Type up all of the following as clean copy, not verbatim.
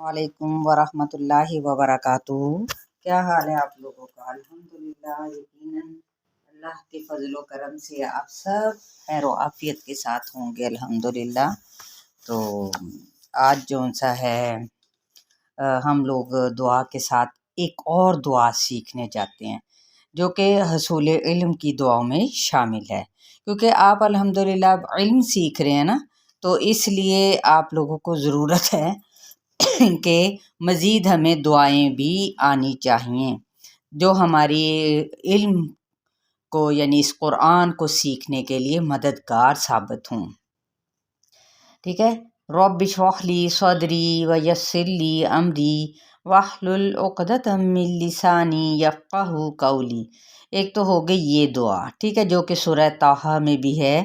वालेकुम वरहमत llahi वबरकातुहू। क्या हाल है आप लोगों का? अल्हम्दुलिल्लाह, यकीनन अल्लाह के फजलो करम से आप सब खैर आफियत के साथ होंगे अल्हम्दुलिल्लाह। तो आज जौन सा है हम लोग दुआ के साथ एक और दुआ सीखने जाते हैं जो कि हसूल इल्म की दुआओं में शामिल है, क्योंकि आप अल्हम्दुलिल्लाह इल्म सीख रहे हैं ना, तो इसलिए आप लोगों को ज़रूरत है कि मज़ीद हमें दुआएं भी आनी चाहिए जो हमारी इल्म को यानी इस कुरान को सीखने के लिए मददगार साबित हों। ठीक है। रब्बि इश्रह ली सदरी व यस्सिर ली अमरी वाहलुल उक़दतम मिन लिसानी यफ़क़हू क़ौली। एक तो हो गई ये दुआ, ठीक है, जो कि सूरह ताहा में भी है,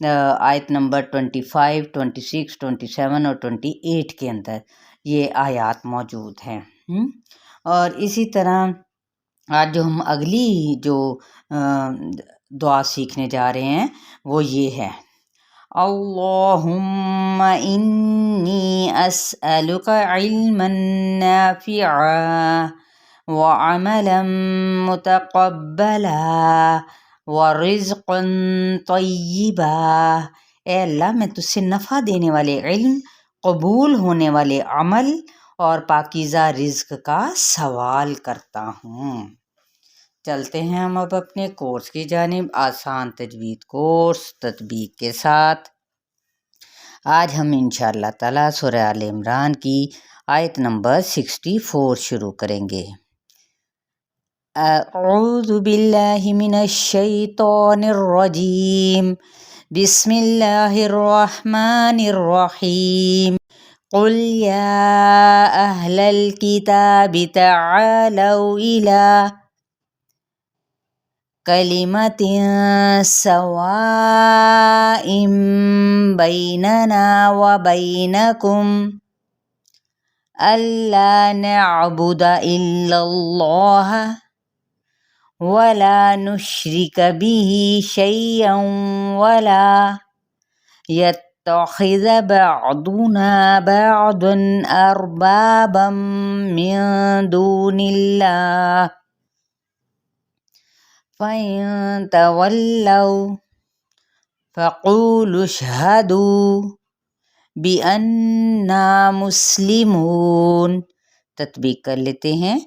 आयत नंबर 25, 26, 27 और 28 के अंदर ये आयत मौजूद हैं। और इसी तरह आज जो हम अगली जो दुआ सीखने जा रहे हैं वो ये है, अल्लाहुम्मा इन्नी अस्अलुका इल्मन नाफ़िअ व अमलन मुतक़ब्बला व रिज़्क़न तय्यिबा। ए अल्लाह, मैं तुझसे नफ़ा देने वाले इल्म, कबूल होने वाले अमल और पाकीज़ा रिज़्क़ का सवाल करता हूँ। चलते हैं हम अब अपने कोर्स की जानिब, आसान तजवीद कोर्स तत्बीक के साथ। आज हम इंशाअल्लाह ताला सूरह आल इमरान की आयत नंबर 64 शुरू करेंगे। अऊज़ु बिल्लाहि मिनश शैतानिर रजीम, बिस्मिल्लाहिर रहमानिर रहीम। क़ुल या अहलल किताबि तआलौ इला कलिमतिन सवाइम बैनना व बैनकुम अल्ला नअबुदा इल्लल्लाह वला नुश्रिक बिही शैअन वला यत्तखिज़ बअदुना बअदन अरबाबम मिन दूनिल्लाह फ़इन तवल्लौ फ़क़ूलु अशहदू बिअन्ना मुस्लिमून। तत्बीक कर लेते हैं।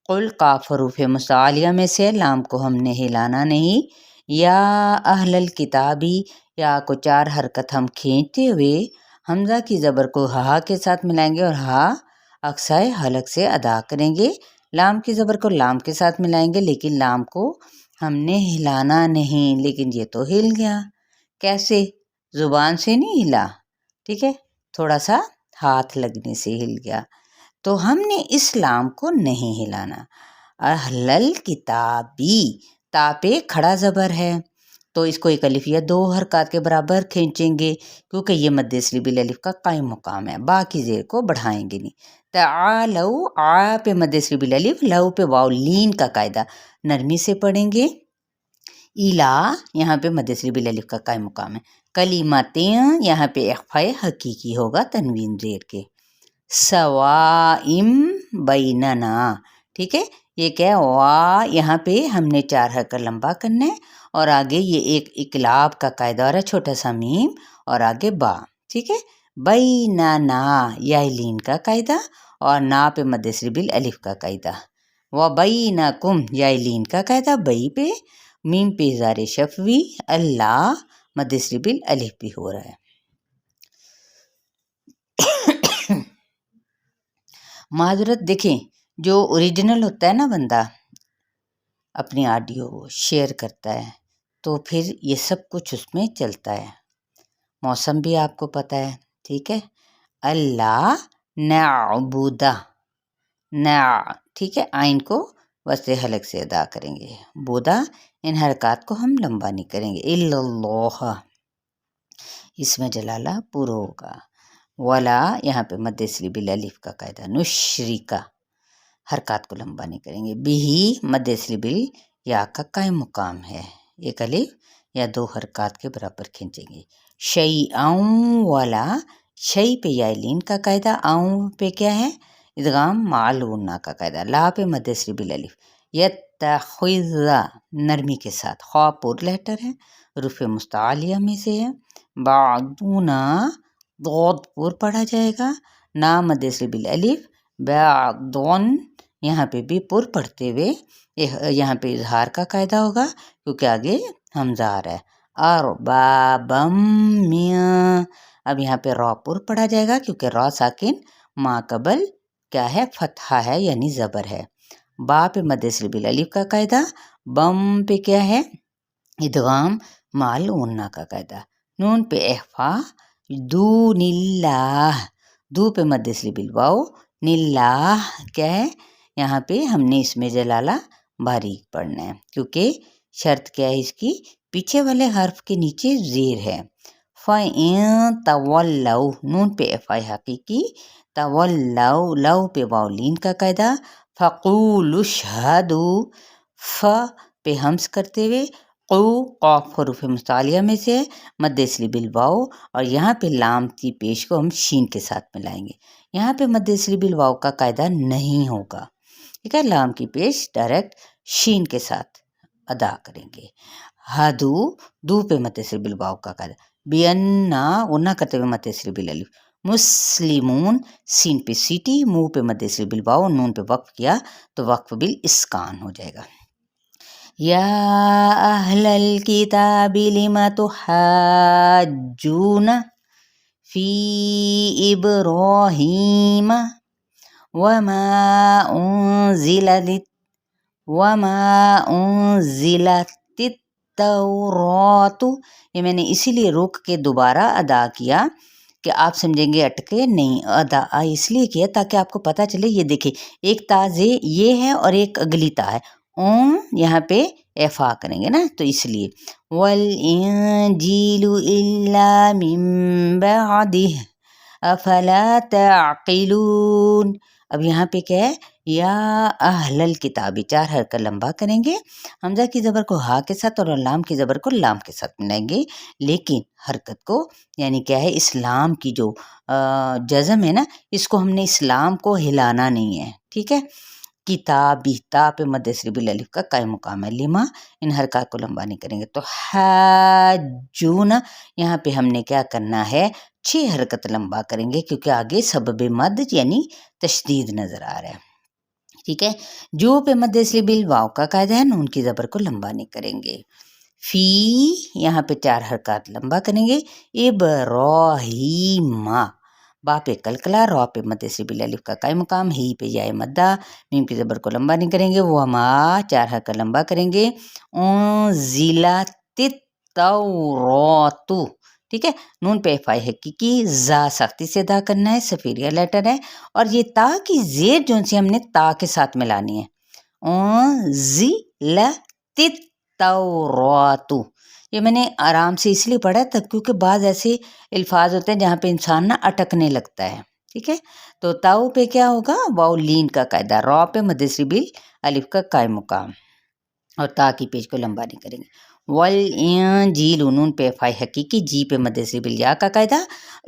कुल काफ हरूफ मुसालिया में से लाम को हमने हिलाना नहीं। या अहलल किताबी, या को 4 हरकत हम खींचते हुए हमज़ा की ज़बर को हा के साथ मिलाएंगे और हा अक्साए हलक से अदा करेंगे। लाम की ज़बर को लाम के साथ मिलाएंगे, लेकिन लाम को हमने हिलाना नहीं, लेकिन ये तो हिल गया। कैसे? ज़ुबान से नहीं हिला, ठीक है, थोड़ा सा हाथ लगने से हिल गया। तो हमने इस लाम को नहीं हिलाना। अहलल किताबी, ता पे खड़ा ज़बर है, तो इसको एक अलिफ या 2 हरकत के बराबर खींचेंगे, क्योंकि ये मद्दे बिल अलिफ का कायम मुकाम है, बाकी ज़ेर को बढ़ाएंगे नहीं। तआलौ, आ पे मद्दे बिल अलिफ, लौ पे वाव लीन का कायदा, नरमी से पढ़ेंगे। इला यहाँ पे मद्दे बिल अलिफ का कायम मुकाम है। कलिमतें यहाँ पे इख्फाए हकीकी होगा तनवीन ज़ेर के। सवाइम बैनना, ठीक है, ये क्या है, वा यहाँ पे हमने 4 हरकत लंबा करना है और आगे ये एक इकलाब का कायदा और है, छोटा सा मीम और आगे बा, ठीक है। बैनना या लीन का कायदा और ना पे मद्दे बिल अलिफ का कायदा। व बैनकुम या लीन का कायदा, बई पे मीम पे ज़ारे शफवी, अल्लाह मद्दे बिल अलिफ भी हो रहा है। माजरत देखें, जो ओरिजिनल होता है ना, बंदा अपनी ऑडियो शेयर करता है तो फिर ये सब कुछ उसमें चलता है। मौसम भी आपको पता है, ठीक है। अल्लाह नअबुदा, ना, ठीक है, आइन को वस्ते हलक से अदा करेंगे। बुदा, इन हरकत को हम लंबा नहीं करेंगे। इल्लल्लाह, इसमें जलाला पूरा होगा। वला यहाँ पे मद्दे बिल अलिफ का कायदा। नुश्रिका, हरकत को लंबा नहीं करेंगे। बिही मद्दे बिल या का कायम मुकाम है, एक अलिफ या 2 हरकत के बराबर खींचेंगे। शैअन वाला, शै पे या लीन का कायदा, आऊँ पे क्या है, ادغام مع غنہ کا قاعدہ، لا پہ مد سری بل الف، یتخذ نرمی کے ساتھ، خا پر لیٹر ہے، حروف مستعلیہ میں سے ہے، بعضنا ضاد پر پڑھا جائے گا، نا مد سری بل الف، بعضن یہاں پہ بھی پر پڑھتے ہوئے یہاں پہ اظہار کا قاعدہ ہوگا کیونکہ آگے حمزہ آ رہا ہے، اربابم من، اب یہاں پہ را پر پڑھا جائے گا کیونکہ را ساکن ما قبل کیا ہے فتحہ ہے یعنی زبر ہے، با پہ مد سری بل الف کا قاعدہ، بم پہ کیا ہے ادغام مع غنہ کا قاعدہ، نون پہ اخفا، دون اللہ، دو پہ مد سری بل واو، نلہ کیا ہے یہاں پہ ہم نے اس میں جلالہ باریک پڑھنا ہے کیونکہ شرط کیا ہے اس کی، پیچھے والے حرف کے نیچے زیر ہے، فَإِن تَوَلَّوْا، نون پہ افعی حقیقی، تولو لو پہ واولین کا قاعدہ، فَقُولُوا اشْهَدُوا، ف پہ ہمس کرتے ہوئے، قو قاف حروف مستعلیہ میں سے مد سری بل واو، اور یہاں پہ لام کی پیش کو ہم شین کے ساتھ ملائیں گے، یہاں پہ مد سری بل واو کا قاعدہ نہیں ہوگا، ٹھیک ہے، لام کی پیش ڈائریکٹ شین کے ساتھ ادا کریں گے، ہدو دو پہ مد سری بل واو کا قاعدہ، بینا غنہ کرتے ہوئے مد سری بل الف، مسلمون سین پہ سیٹی، منہ پہ مد سری بل واو، نون پہ وقف کیا تو وقف بال اسکان ہو جائے گا، یا اہل الکتاب لم تحاجون فی ابراہیم وما انزلت التوراۃ، یہ میں نے اسی لیے روک کے دوبارہ ادا کیا کہ آپ سمجھیں گے اٹکے نہیں، ادا اس لیے کیا تاکہ آپ کو پتہ چلے، یہ دیکھیں ایک تا یہ ہے اور ایک اگلی تا ہے، یہاں پہ ایفا کریں گے نا تو اس لیے، وَالْإِنْجِيلُ إِلَّا مِن بَعْدِهِ أَفَلَا تَعْقِلُونَ، اب یہاں پہ کیا ہے یا اہل الکتاب، چار حرکت لمبا کریں گے، حمزہ کی زبر کو ہا کے ساتھ اور لام کی زبر کو لام کے ساتھ ملائیں گے، لیکن حرکت کو یعنی کیا ہے اسلام کی جو جزم ہے نا اس کو ہم نے اسلام کو ہلانا نہیں ہے، ٹھیک ہے، کتابی تا پہ مد سری بل الف کا قائم مقام ہے، لما ان حرکات کو لمبا نہیں کریں گے، تو حاجون یہاں پہ ہم نے کیا کرنا ہے 6 حرکت لمبا کریں گے کیونکہ آگے سبب مد یعنی تشدید نظر آ رہا ہے، ٹھیک ہے، جو پہ مد سری بل واو کا قاعدہ ہے نون کی زبر کو لمبا نہیں کریں گے، فی یہاں پہ 4 حرکات لمبا کریں گے، ابراہیم، با پہ کلکلا، را پہ مد سری بل الف کا قائم مقام، ہی پہ یا مدہ، میم کی زبر کو لمبا نہیں کریں گے، وما 4 حرکت لمبا کریں گے، انزلت التوراۃ، ٹھیک ہے، نون پہ فائی حقیقی، زا سختی سے ادا کرنا ہے، سفیریہ لیٹر ہے، اور یہ تا کی زیر جو سی ہم نے تا کے ساتھ ملانی ہے، انزلت التوراۃ، یہ میں نے آرام سے اس لیے پڑھا تھا کیونکہ بعض ایسے الفاظ ہوتے ہیں جہاں پہ انسان نا اٹکنے لگتا ہے، ٹھیک ہے، تو تاؤ پہ کیا ہوگا واؤ لین کا قاعدہ، را پہ مد سری بل الف کا قائم مقام اور تا کی پیج کو لمبا نہیں کریں گے، والانجیل نون پہ فائی حقیقی، جی پہ مد سری بل یا کا قاعدہ،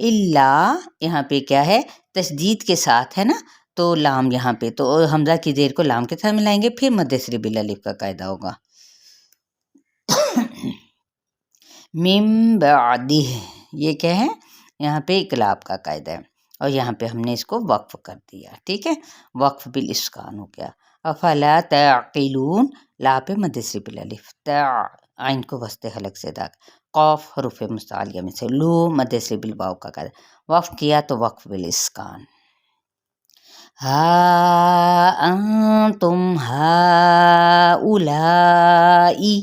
الا یہاں پہ کیا ہے تشدید کے ساتھ ہے نا تو لام یہاں پہ تو حمزہ کی زیر کو لام کے ساتھ ملائیں گے، پھر مد سری بل الف کا قاعدہ ہوگا، من بعدہ یہ کیا ہے یہاں پہ اقلاب کا قاعدہ ہے اور یہاں پہ ہم نے اس کو وقف کر دیا، ٹھیک ہے، وقف بالاسکان ہو گیا، افلا تعقلون، لا پہ مد سری بل الف، تا عین کو وسط حلق سے ادا، قاف حروف مستعلیہ میں سے، لو مد سری بل واو کا قاعدہ، وقف کیا تو وقف بالاسکان، ہا انتم ہؤلائی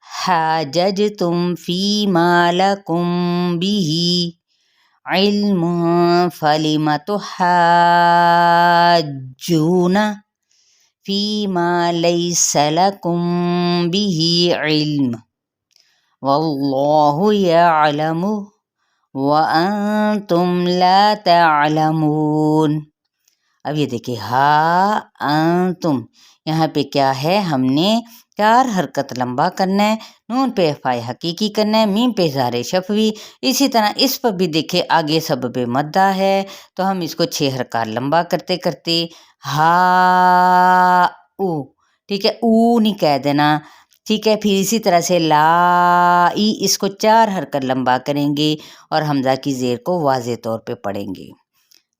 حاججتم فیما لکم بہ علم فلم تحاجون فیما لیس لکم بہ علم واللہ یعلم وانتم لا تعلمون، अब ये देखिए हा अंतुम, यहाँ पे क्या है, हमने 4 हरकत लंबा करना है, नून पे फ़ाए हकीकी करना है, मीम पे ज़ारे शफवी। इसी तरह इस पर भी देखिए आगे सबब मद्दा है, तो हम इसको 6 हरकत लंबा करते करते हा ऊ, ठीक है, ऊ नहीं कह देना, ठीक है। फिर इसी तरह से ला ई, इसको 4 हरकत लंबा करेंगे और हमजा की ज़ेर को वाज़े तौर पे पढ़ेंगे,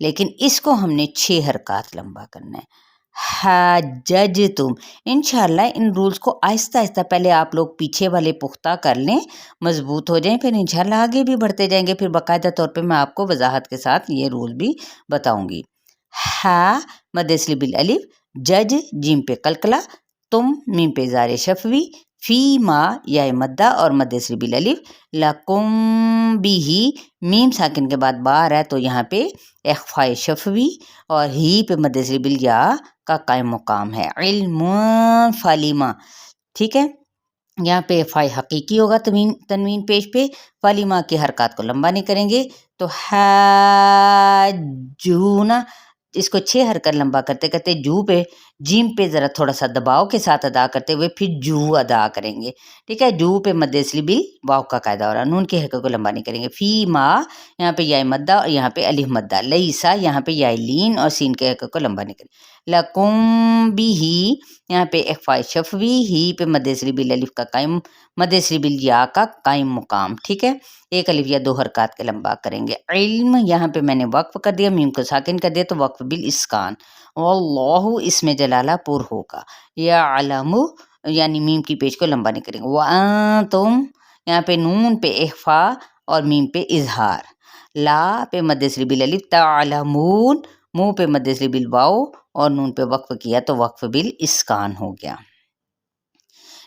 लेकिन इसको हमने 6 हरकत लंबा करना है। हजज तुम, इंशाल्लाह इन रूल्स को आहिस्ता आहिस्ता पहले आप लोग पीछे वाले पुख्ता कर लें, मजबूत हो जाएं, फिर इंशाल्लाह आगे भी बढ़ते जाएंगे। फिर बाकायदा तौर पे मैं आपको वजाहत के साथ ये रूल भी बताऊंगी। हा मद असली बिल अलिफ, जज जीम पे कलकला, तुम मीम पे ज़ारे शफवी, फी मा या मद्दा और मद असली बिल अलिफ, लकुम बिही मीम साकिन के बाद बा आ रहा है तो यहाँ पे इख्फाए शफवी और ही पे मद असली बिल या का कायम मुकाम है। इल्म फालिमा, ठीक है, यहाँ पे फ़ाई हकीकी होगा, तनवीन पेश पे, फालिमा की हरकत को लंबा नहीं करेंगे, तो हाजूना, इसको 6 हरकत लंबा करते करते जू पे जीम पे ज़रा थोड़ा सा दबाव के साथ अदा करते हुए फिर जू अदा करेंगे, ठीक है। जू पे मद असली बिल वाव का कायदा हो रहा है, नून की हरकत को लंबा नहीं करेंगे। फी मा, यहाँ पे या मद्दा और यहाँ पे अलिफ मद्दा, लईसा यहाँ पे या लीन और सीन के हरकत को लंबा नहीं करेंगे। लकुम बिही, यहाँ पे इख्फाए शफवी, ही पे मद असली बिल अलिफ का कायम, मद असली बिल या का कायम मुकाम, ठीक है। एक अलिफ या 2 हरकत के लंबा करेंगे। इल्म, यहाँ पे मैंने वक्फ कर दिया, मीम को साकिन कर दिया तो वक्फ बिल इस्कान, वल्लाहु इसमें जलाला पुर होगा, या अलमु यानी मीम की पेज को लंबा नहीं करेंगे। व तुम, यहाँ पे नून पे इख्फा और मीम पे इजहार, ला पे मद असली बिल अलिफ, तालमून मुंह पे मद असली बिल वाओ और नून पे वक्फ किया तो वक्फ बिल इस्कान हो गया,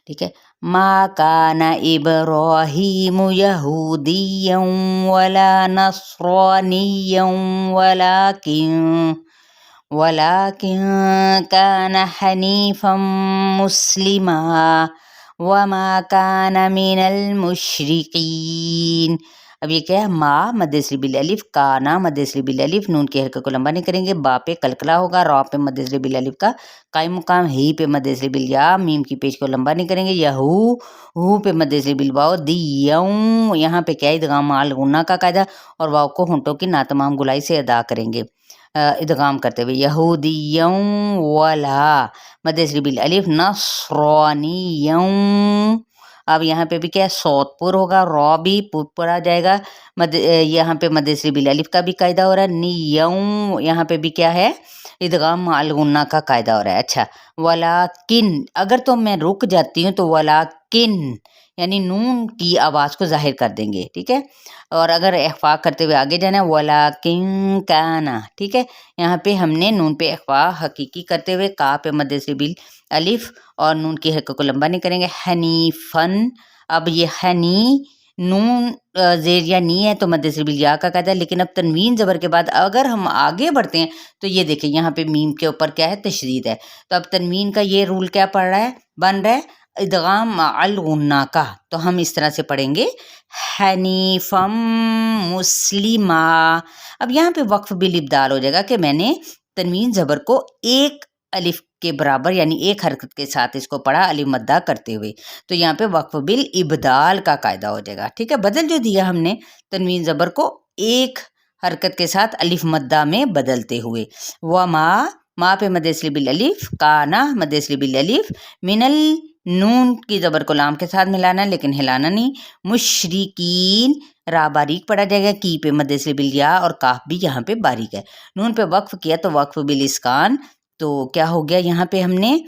ठीक है। मा काना इब्राहीमु यहूदिय्यन वला नस्रानिय्यन वलाकिन काना हनीफम मुस्लिमा वमा काना मिनल मुशरिकीन। अब ये क्या है, मा मद असली बिल अलिफ, काना मद असली बिल अलिफ, नून की हरकत को लंबा नहीं करेंगे, बा पे कलकला होगा, रा पे मद असली बिल अलिफ का कायम मुकाम, ही पे मद असली बिल या, मीम की पेज को लंबा नहीं करेंगे, यहू हू पे मद असली बिल वाओ, दियऊ यहाँ पे क्या इदगाम माल गुन्ना का कायदा और वाव को होंठों की नातमाम गुलाई से अदा करेंगे, इदगाम करते हुए। यहूदियऊ वला मद असली बिल अलिफ, नस्रानियऊ, अब यहाँ पे भी क्या है, सौतपुर होगा, रॉ भी पुर आ जाएगा, यहाँ पे मद असली बिल अलिफ का भी कायदा हो रहा है। नियऊ, यहाँ पे भी क्या है, इदगाम माल गुन्ना का कायदा हो रहा है। अच्छा, वलाकिन, अगर तो मैं रुक जाती हूँ तो वलाकिन यानी नून की आवाज़ को जाहिर कर देंगे, ठीक है। और अगर इख्फा करते हुए आगे जाना है, वलाकिन काना, ठीक है, यहाँ पे हमने नून पे इख्फा हकीकी करते हुए का पे मद असली बिल अलिफ और नून की हरकत को लंबा नहीं करेंगे। हनीफन, अब ये हनी नून जेर या नी है तो मद असली बिल या का कायदा, लेकिन अब तनवीन ज़बर के बाद अगर हम आगे बढ़ते हैं तो ये देखिए यहाँ पे मीम के ऊपर क्या है, तशदीद है, तो अब तनवीन का ये रूल क्या पड़ रहा है, बन रहा है इदगाम अल गुन्ना का, तो हम इस तरह से पढ़ेंगे हनीफम मुस्लिमा। अब यहाँ पे वक्फ बिल इब्दाल हो जाएगा कि मैंने तनवीन ज़बर को एक अलिफ के बराबर यानी एक हरकत के साथ इसको पढ़ा अलिफ मद्दा करते हुए, तो यहाँ पे वक्फ बिल इब्दाल का कायदा हो जाएगा, ठीक है। बदल जो दिया हमने तनवीन ज़बर को एक हरकत के साथ अलिफ मद्दा में बदलते हुए। व मा पे मद असली बिल अलिफ, काना मद असली बिल अलिफ, मिनल नून की ज़बर को लाम के साथ मिलाना लेकिन हिलाना नहीं, मुशरिकीन रा बारीक पड़ा जाएगा, की पे मद असली बिल या और काफ भी यहाँ पे बारीक है, नून पे वक्फ किया तो वक्फ बिल इस्कान, तो क्या हो गया यहाँ पे हमने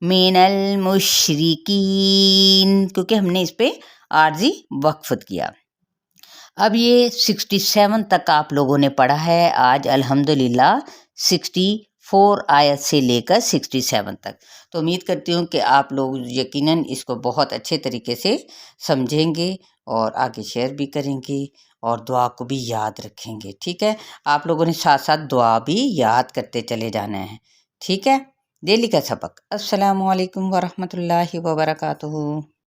मिनल मुशरिकीन, क्योंकि हमने इस पे आर्जी वक्फत किया। अब ये 67 तक आप लोगों ने पढ़ा है आज अल्हम्दुलिल्लाह, 64 आयत से लेकर 67 तक। तो उम्मीद करती हूँ कि आप लोग यकीनन इसको बहुत अच्छे तरीके से समझेंगे और आगे शेयर भी करेंगे और दुआ को भी याद रखेंगे, ठीक है। आप लोगों ने साथ साथ दुआ भी याद करते चले जाना है, ठीक है। डेली का सबक। अस्सलामु अलैकुम वरहमतुल्लाहि वबरकातुहू।